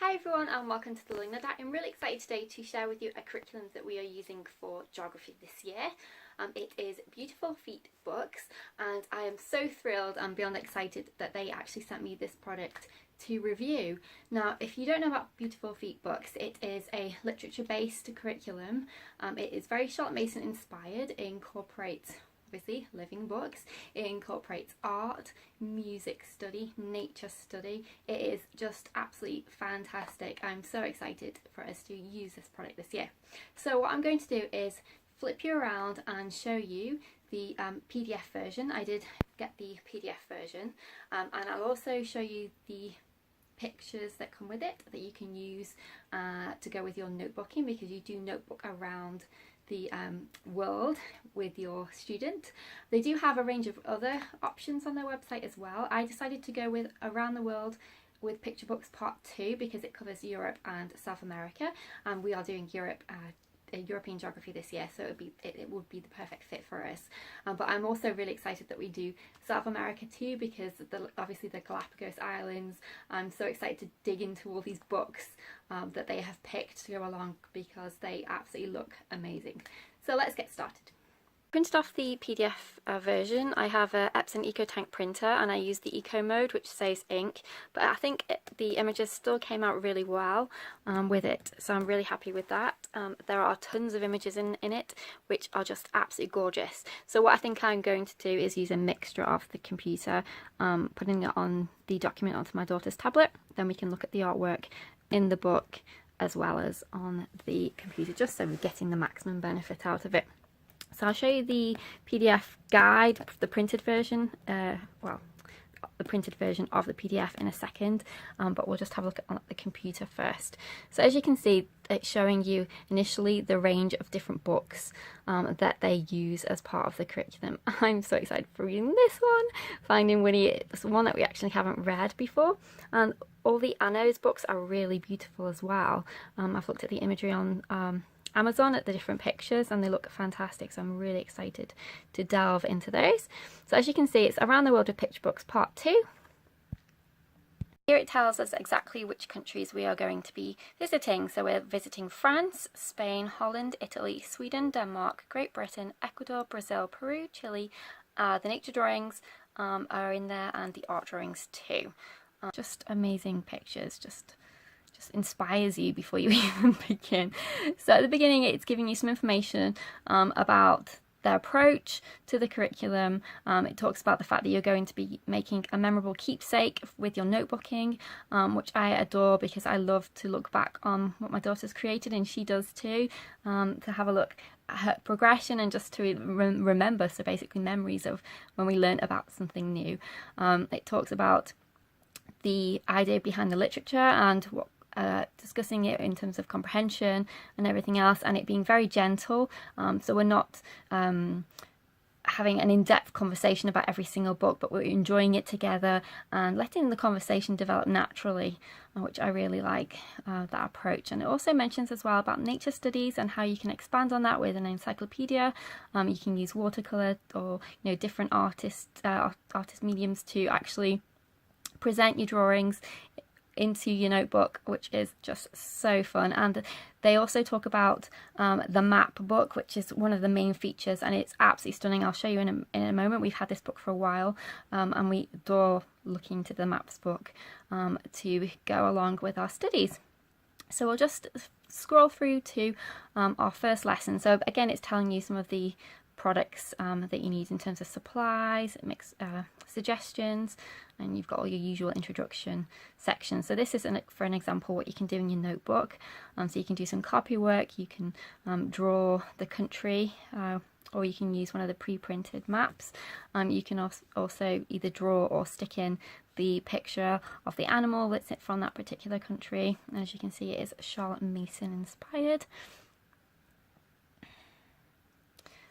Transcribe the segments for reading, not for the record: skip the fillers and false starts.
Hi everyone and welcome to The Learning Ladder. I'm really excited today to share with you a curriculum that we are using for geography this year. It is Beautiful Feet Books, and I am so thrilled and beyond excited that they actually sent me this product to review. Now, if you don't know about Beautiful Feet Books, it is a literature-based curriculum. It is very Charlotte Mason inspired. It incorporates obviously living books. It incorporates art, music study, nature study. It is just absolutely fantastic. I'm so excited for us to use this product this year. So what I'm going to do is flip you around and show you the PDF version. I did get the PDF version, and I'll also show you the pictures that come with it that you can use to go with your notebooking, because you do notebook around the world with your student. They do have a range of other options on their website as well. I decided to go with Around the World with Picture Books Part 2 because it covers Europe and South America, and we are doing European geography this year, so it would be the perfect fit for us. But I'm also really excited that we do South America too, because obviously the Galapagos Islands. I'm so excited to dig into all these books that they have picked to go along, because they absolutely look amazing. So let's get started. Printed off the PDF version. I have a Epson EcoTank printer and I use the eco mode, which saves ink, but I think the images still came out really well with it, so I'm really happy with that. There are tons of images in it which are just absolutely gorgeous. So what I think I'm going to do is use a mixture of the computer, putting it on the document onto my daughter's tablet, then we can look at the artwork in the book as well as on the computer, just so we're getting the maximum benefit out of it. So I'll show you the PDF guide, the printed version, the printed version of the PDF in a second, but we'll just have a look at the computer first. So as you can see, it's showing you initially the range of different books that they use as part of the curriculum. I'm so excited for reading this one, Finding Winnie. It's one that we actually haven't read before, and all the Anno's books are really beautiful as well. I've looked at the imagery on Amazon at the different pictures and they look fantastic, so I'm really excited to delve into those. So as you can see, it's Around the World with Picture Books Part 2. Here it tells us exactly which countries we are going to be visiting. So we're visiting France, Spain, Holland, Italy, Sweden, Denmark, Great Britain, Ecuador, Brazil, Peru, Chile. The nature drawings are in there, and the art drawings too. Just amazing pictures, just inspires you before you even begin. So at the beginning, it's giving you some information about their approach to the curriculum. It talks about the fact that you're going to be making a memorable keepsake with your notebooking, which I adore, because I love to look back on what my daughter's created, and she does too, to have a look at her progression and just to remember, so basically memories of when we learned about something new. It talks about the idea behind the literature and what discussing it in terms of comprehension and everything else, and it being very gentle, so we're not having an in-depth conversation about every single book, but we're enjoying it together and letting the conversation develop naturally, which I really like that approach. And it also mentions as well about nature studies and how you can expand on that with an encyclopedia. You can use watercolor or different artist mediums to actually present your drawings into your notebook, which is just so fun. And they also talk about the map book, which is one of the main features, and it's absolutely stunning. I'll show you in a moment. We've had this book for a while, and we adore looking to the maps book to go along with our studies. So we'll just scroll through to our first lesson. So again, it's telling you some of the products that you need in terms of supplies, suggestions, and you've got all your usual introduction sections. So this is for an example what you can do in your notebook. So you can do some copy work, you can draw the country, or you can use one of the pre-printed maps. You can also either draw or stick in the picture of the animal that's from that particular country. As you can see, it is Charlotte Mason inspired.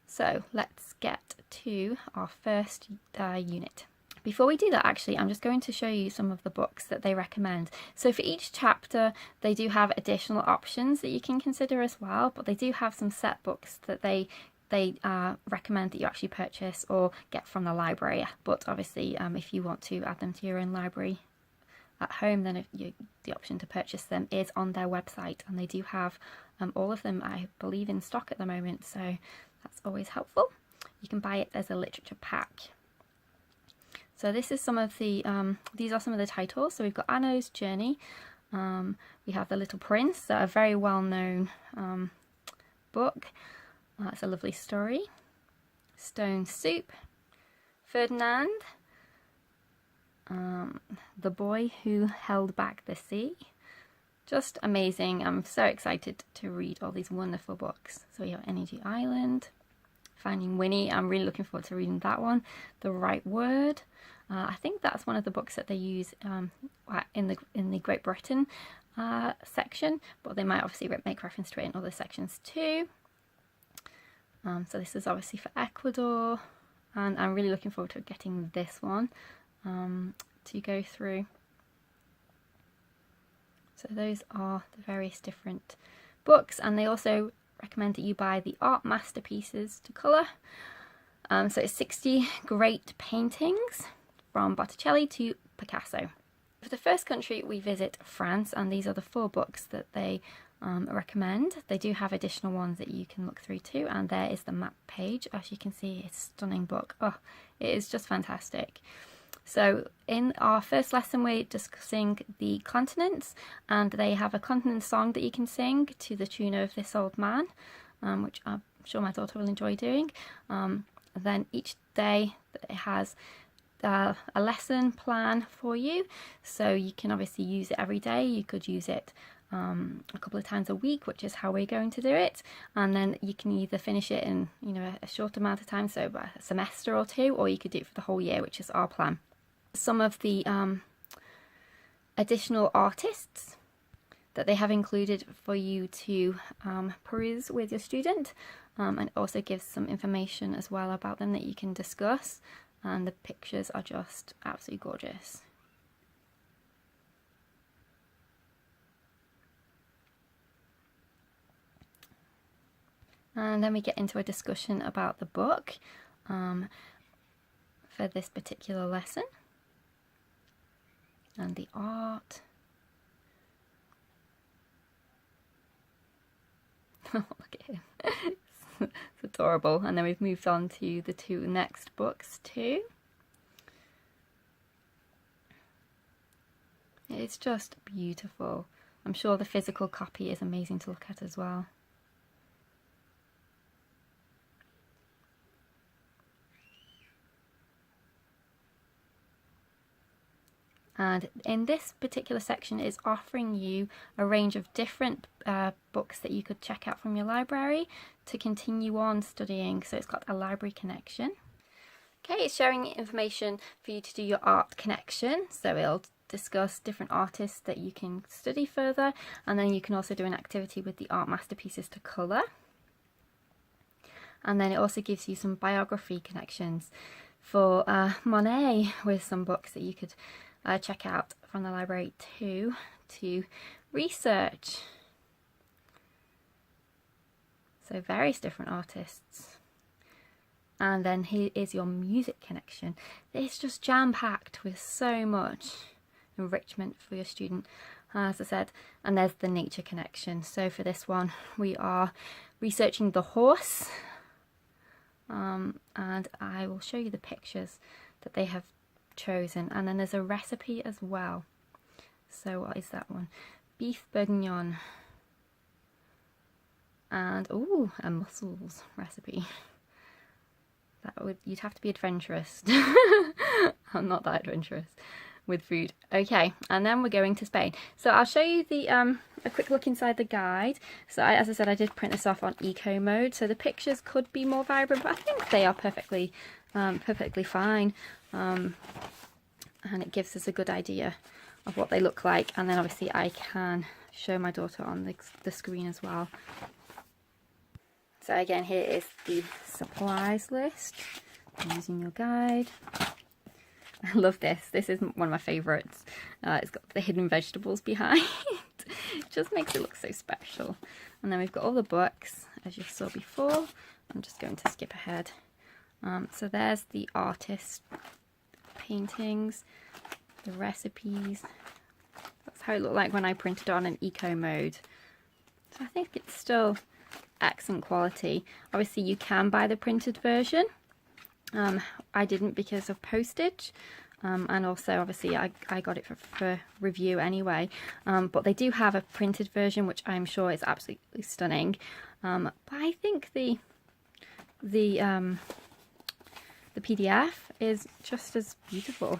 So let's get to our first unit. Before we do that, actually, I'm just going to show you some of the books that they recommend. So for each chapter, they do have additional options that you can consider as well, but they do have some set books that they recommend that you actually purchase or get from the library. But obviously, if you want to add them to your own library, at home, then the option to purchase them is on their website, and they do have all of them, I believe, in stock at the moment, so that's always helpful. You can buy it as a literature pack. So this is some of the, these are some of the titles. So we've got Anna's Journey, we have The Little Prince, a very well-known book. It's a lovely story. Stone Soup, Ferdinand, The Boy Who Held Back the Sea. Just amazing. I'm so excited to read all these wonderful books. So we have Energy Island, Finding Winnie. I'm really looking forward to reading that one. The Right Word. I think that's one of the books that they use in the Great Britain section, but they might obviously make reference to it in other sections too. So this is obviously for Ecuador, and I'm really looking forward to getting this one to go through. So those are the various different books, and they also recommend that you buy the art masterpieces to colour. So it's 60 great paintings from Botticelli to Picasso. For the first country, we visit France, and these are the 4 books that they recommend. They do have additional ones that you can look through too, and there is the map page. As you can see, it's a stunning book. Oh, it is just fantastic. So in our first lesson, we're discussing the continents, and they have a continent song that you can sing to the tune of This Old Man, which I'm sure my daughter will enjoy doing. Then each day it has a lesson plan for you, so you can obviously use it every day. You could use it a couple of times a week, which is how we're going to do it, and then you can either finish it in a short amount of time, so about a semester or 2, or you could do it for the whole year, which is our plan. Some of the additional artists that they have included for you to peruse with your student, and it also gives some information as well about them that you can discuss, and the pictures are just absolutely gorgeous. And then we get into a discussion about the book for this particular lesson, and the art. Oh, look at him. It's adorable. And then we've moved on to the 2 next books too. It's just beautiful. I'm sure the physical copy is amazing to look at as well. And in this particular section is offering you a range of different books that you could check out from your library to continue on studying. So it's got a library connection. Okay, it's showing information for you to do your art connection. So it'll discuss different artists that you can study further, and then you can also do an activity with the art masterpieces to colour. And then it also gives you some biography connections for Monet, with some books that you could check out from the library too, to research. So various different artists. And then here is your music connection. It's just jam-packed with so much enrichment for your student, as I said. And there's the nature connection. So for this one, we are researching the horse, and I will show you the pictures that they have chosen, and then there's a recipe as well. So what is that one? Beef bourguignon, and oh, a mussels recipe. You'd have to be adventurous. I'm not that adventurous with food. Okay, and then we're going to Spain. So I'll show you the a quick look inside the guide. So as I said, I did print this off on eco mode, so the pictures could be more vibrant, but I think they are perfectly fine. And it gives us a good idea of what they look like, and then obviously I can show my daughter on the screen as well. So again, here is the supplies list using your guide. I love this. This is one of my favourites. It's got the hidden vegetables behind. It just makes it look so special. And then we've got all the books, as you saw before. I'm just going to skip ahead. So there's the artist paintings, the recipes, how it looked like when I printed on an eco mode. So I think it's still excellent quality. Obviously you can buy the printed version. I didn't because of postage, and also obviously I got it for review anyway, but they do have a printed version which I'm sure is absolutely stunning, but I think the PDF is just as beautiful,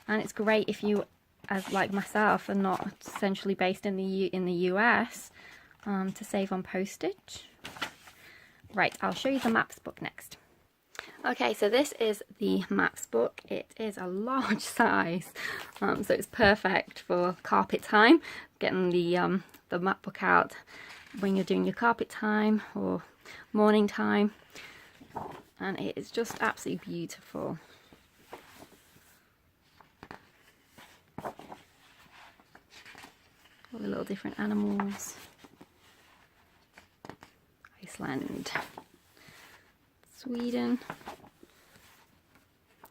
and it's great if you, as like myself, are not centrally based in the US, to save on postage. Right, I'll show you the maps book next. Okay, so this is the maps book. It is a large size, so it's perfect for carpet time, getting the map book out when you're doing your carpet time or morning time, and it is just absolutely beautiful. All the little different animals. Iceland, Sweden,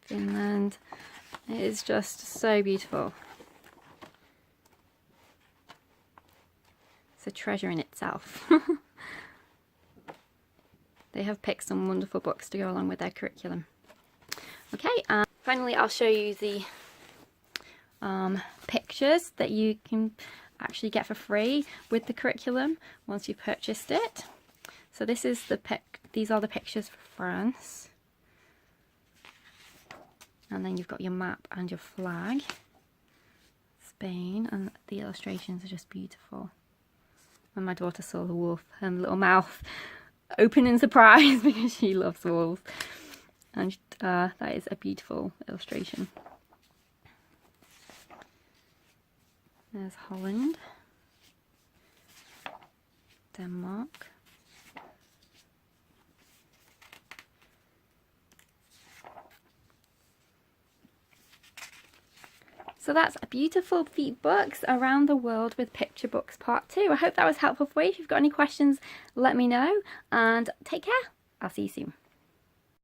Finland. It is just so beautiful. It's a treasure in itself. They have picked some wonderful books to go along with their curriculum. Okay, and finally I'll show you the pictures that you can actually get for free with the curriculum once you've purchased it. So this is these are the pictures for France. And then you've got your map and your flag. Spain, and the illustrations are just beautiful. When my daughter saw the wolf, her little mouth open in surprise because she loves wolves. And that is a beautiful illustration. There's Holland, Denmark, so that's beautiful feet books around the world with picture books part 2. I hope that was helpful for you. If you've got any questions, let me know, and take care. I'll see you soon.